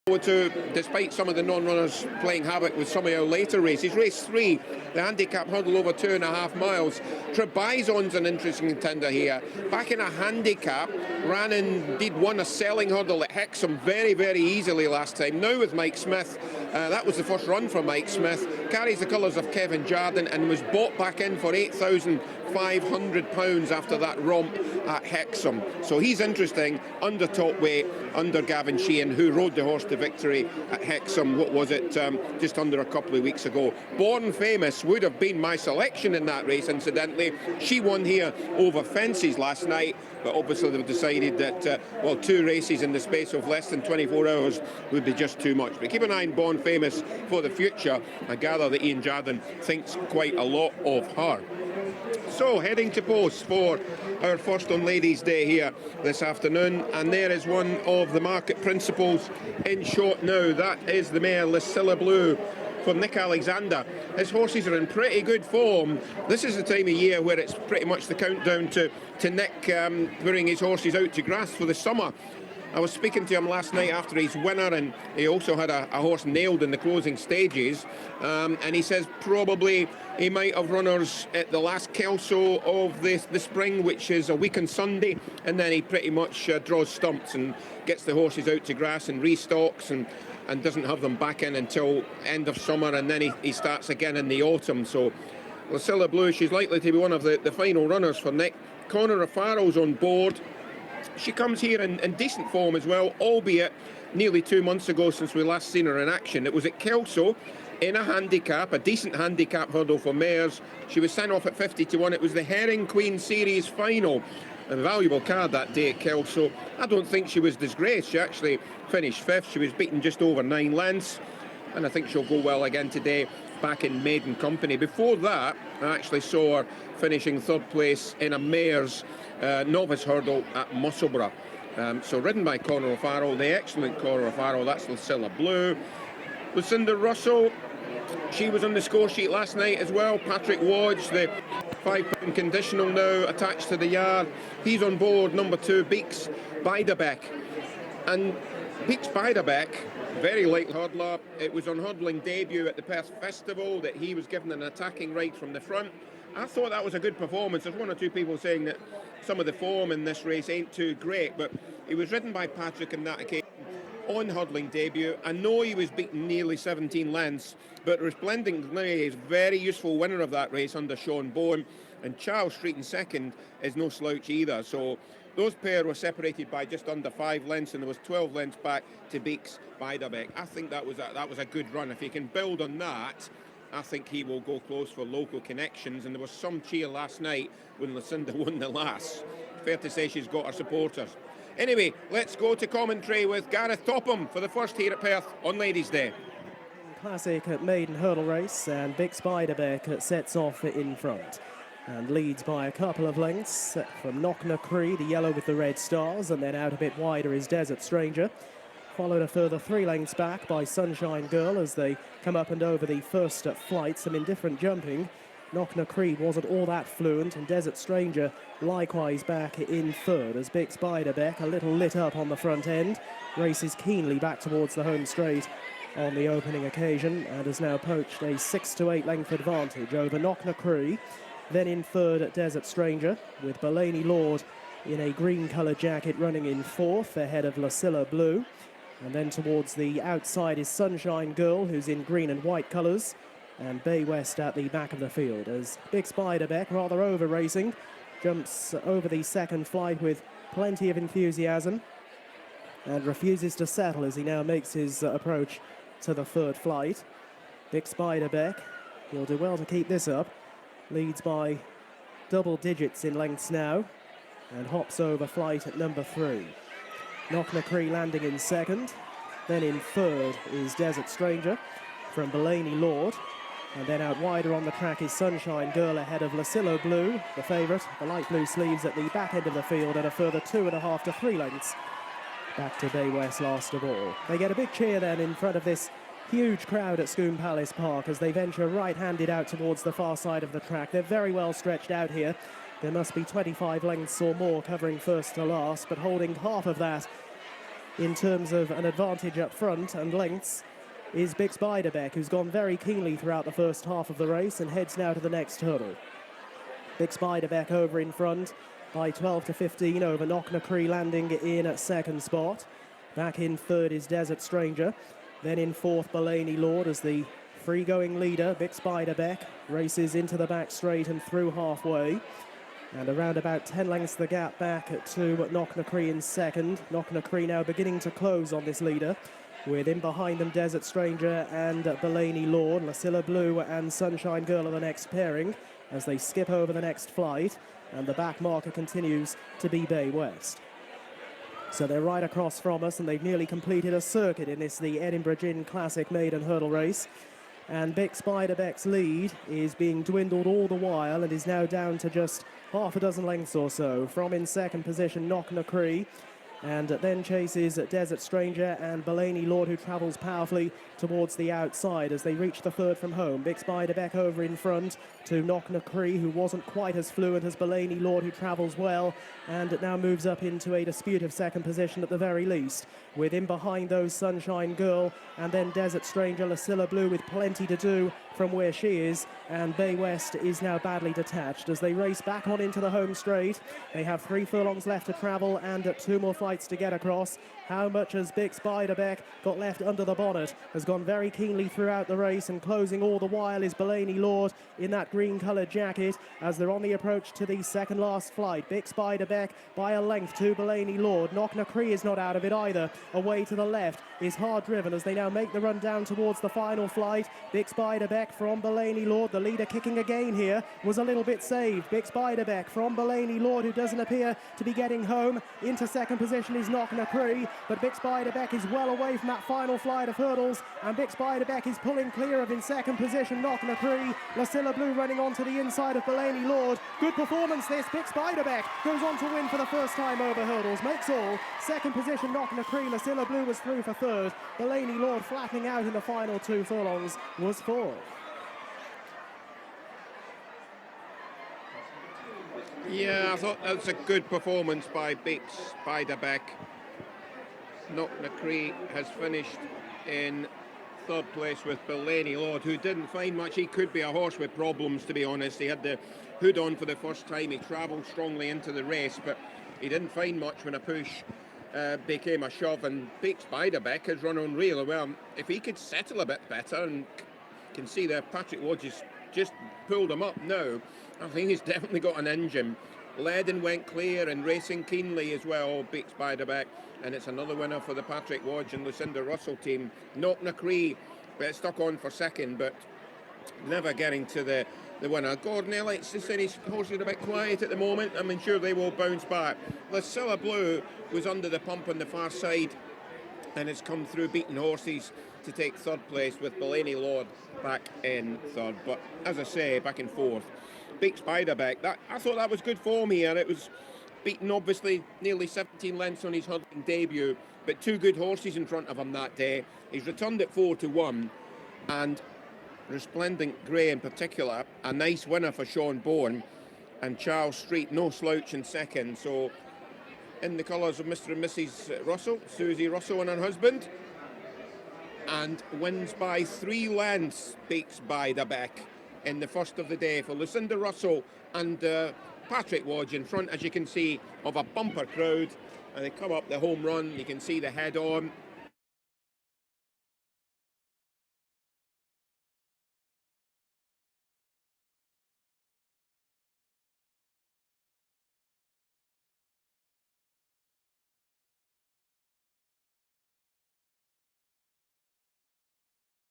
To, despite some of the non-runners playing havoc with some of our later races. Race 3, the handicap hurdle over 2.5 miles. Trebizon's an interesting contender here. Back in a handicap, ran in, won a selling hurdle at Hexham very, very easily last time. Now with Mike Smith, that was the first run for Mike Smith. Carries the colours of Kevin Jardine and was bought back in for £8,500 after that romp at Hexham. So he's interesting, under top weight, under Gavin Sheehan, who rode the horse to victory at Hexham, what was it, just under a couple of weeks ago. Born Famous would have been my selection in that race, incidentally. She won here over fences last night, but obviously they've decided that, well, 2 races in the space of less than 24 hours would be just too much. But keep an eye on Born Famous for the future. I gather that Ian Jardine thinks quite a lot of her. So, heading to post for our first on Ladies' Day here this afternoon, and there is one of the market principals in shot now. That is the mare Lucilla Blue from Nick Alexander. His horses are in pretty good form. This is the time of year where it's pretty much the countdown to Nick putting his horses out to grass for the summer. I was speaking to him last night after his winner, and he also had a horse nailed in the closing stages, and he says probably he might have runners at the last Kelso of the spring, which is a week on Sunday, and then he pretty much draws stumps and gets the horses out to grass and restocks and doesn't have them back in until end of summer, and then he starts again in the autumn. So Lucilla Blue, she's likely to be one of the final runners for Nick. Conor O'Farrell's on board. She comes here in decent form as well, albeit nearly 2 months ago since we last seen her in action. It was at Kelso in a handicap, a decent handicap hurdle for mares. She was sent off at 50-1. It was the Herring Queen Series final. A valuable card that day at Kelso. I don't think she was disgraced. She actually finished 5th. She was beaten just over 9 lengths. And I think she'll go well again today, back in maiden company. Before that, I actually saw her finishing 3rd place in a mare's novice hurdle at Musselburgh. So ridden by Conor O'Farrell, the excellent Conor O'Farrell. That's Lucilla Blue. Lucinda Russell, she was on the score sheet last night as well. Patrick Wodge, the £5 conditional now attached to the yard. He's on board, number 2, Beeks Beiderbecke. And Beeks Beiderbecke, very light hurdler. It was on hurdling debut at the Perth Festival that he was given an attacking right from the front. I thought that was a good performance. There's 1 or 2 people saying that some of the form in this race ain't too great, but he was ridden by Patrick on that occasion on hurdling debut. I know he was beaten nearly 17 lengths, but Resplendent Gray is a very useful winner of that race under Sean Bowen, and Charles Street in second is no slouch either. So those pair were separated by just under 5 lengths, and there was 12 lengths back to Beeks Beiderbecke. I think that was a good run. If he can build on that, I think he will go close for local connections, and there was some cheer last night when Lucinda won the last. Fair to say she's got her supporters. Anyway, let's go to commentary with Gareth Topham for the first here at Perth on Ladies' Day. Classic at maiden hurdle race, and Beeks Beiderbecke sets off in front and leads by a couple of lengths from Knockna Cree, the yellow with the red stars, and then out a bit wider is Desert Stranger. Followed a further 3 lengths back by Sunshine Girl as they come up and over the first flight. Some indifferent jumping. Knockna Cree wasn't all that fluent, and Desert Stranger likewise back in 3rd as Beeks Beiderbecke a little lit up on the front end. Races keenly back towards the home straight on the opening occasion and has now poached a 6 to 8 length advantage over Knockna Cree. Then in 3rd, Desert Stranger, with Belaney Lord in a green-coloured jacket running in 4th ahead of Lucilla Blue. And then towards the outside is Sunshine Girl, who's in green and white colours, and Bay West at the back of the field as Beeks Beiderbecke, rather over-racing, jumps over the second flight with plenty of enthusiasm and refuses to settle as he now makes his approach to the 3rd flight. Beeks Beiderbecke, he'll do well to keep this up, leads by double digits in lengths now and hops over flight at number 3. Knockna Cree landing in 2nd. Then in 3rd is Desert Stranger from Belaney Lord. And then out wider on the track is Sunshine Girl ahead of Lucilla Blue, the favourite. The light blue sleeves at the back end of the field, and a further 2.5 to 3 lengths back to Bay West last of all. They get a big cheer then in front of this huge crowd at Scone Palace Park as they venture right-handed out towards the far side of the track. They're very well stretched out here. There must be 25 lengths or more covering first to last, but holding half of that in terms of an advantage up front and lengths is Big Spiderbeck, who's gone very keenly throughout the first half of the race and heads now to the next hurdle. Big Spiderbeck over in front by 12 to 15 over Knocknacree, landing in at second spot. Back in third is Desert Stranger. Then in fourth, Belaney Lord as the free-going leader. Big Spiderbeck races into the back straight and through halfway. And around about 10 lengths the gap back to Knocknacree in second. Knocknacree now beginning to close on this leader, with in behind them Desert Stranger and Belaney Lord. Lucilla Blue and Sunshine Girl are the next pairing as they skip over the next flight, and the back marker continues to be Bay West. So they're right across from us, and they've nearly completed a circuit in this, the Edinburgh Gin Classic maiden hurdle race. And Big Spiderbeck's lead is being dwindled all the while and is now down to just half a dozen lengths or so. From in second position, Knocknacree, and then chases Desert Stranger and Belaney Lord, who travels powerfully towards the outside as they reach the third from home. Big Spiderbeck over in front to Knocknacree, who wasn't quite as fluent as Belaney Lord, who travels well, and it now moves up into a dispute of second position at the very least. With in behind those Sunshine Girl and then Desert Stranger, Lucilla Blue with plenty to do from where she is, and Bay West is now badly detached as they race back on into the home straight. They have 3 furlongs left to travel and 2 more flights to get across. How much has Big Spiderbeck got left under the bonnet? Has gone very keenly throughout the race, and closing all the while is Belaney Lord in that green-coloured jacket as they're on the approach to the second last flight. Big Spiderbeck by a length to Belaney Lord. Knocknacree is not out of it either. Away to the left is Hard Driven as they now make the run down towards the final flight. Big Spiderbeck from Belaney Lord, the leader kicking again here, was a little bit saved. Big Spiderbeck from Belaney Lord, who doesn't appear to be getting home. Into second position is Knocknacree, but Big Spiderbeck is well away from that final flight of hurdles, and Big Spiderbeck is pulling clear of in second position Knocknacree. Lucilla Blue running onto the inside of Belaney Lord. Good performance this. Big Spiderbeck goes on to win for the first time over hurdles, makes all. Second position Knocknacree, Lucilla Blue was through for third. Belaney Lord flattening out in the final 2 furlongs was fourth. Yeah, I thought that was a good performance by Big Spiderbeck. Knocknacree has finished in third place with Belaney Lord, who didn't find much. He could be a horse with problems, to be honest. He had the hood on for the first time. He travelled strongly into the race, but he didn't find much when a push became a shove. And Big Spiderbeck has run on really well. If he could settle a bit better, and can see that Patrick Wodge just pulled him up now, I think he's definitely got an engine. Led and went clear and racing keenly as well, Big Spiderbeck. And it's another winner for the Patrick Wodge and Lucinda Russell team. Knocknacree stuck on for second, but never getting to the winner. Gordon Elliott's just saying his horses are a bit quiet at the moment. I'm sure they will bounce back. Lucilla Blue was under the pump on the far side and has come through beating horses to take third place, with Belaney Lord back in third. But as I say, back in fourth. Big Spiderbeck, I thought that was good form here. It was beaten obviously nearly 17 lengths on his hunting debut, but 2 good horses in front of him that day. He's returned at 4-1, and Resplendent Grey in particular, a nice winner for Sean Bourne, and Charles Street, no slouch in second. So in the colours of Mr. and Mrs. Russell, Susie Russell and her husband, and wins by 3 lengths, Big Spiderbeck, in the first of the day for Lucinda Russell and Patrick Wodge in front, as you can see, of a bumper crowd. And they come up the home run, you can see the head on.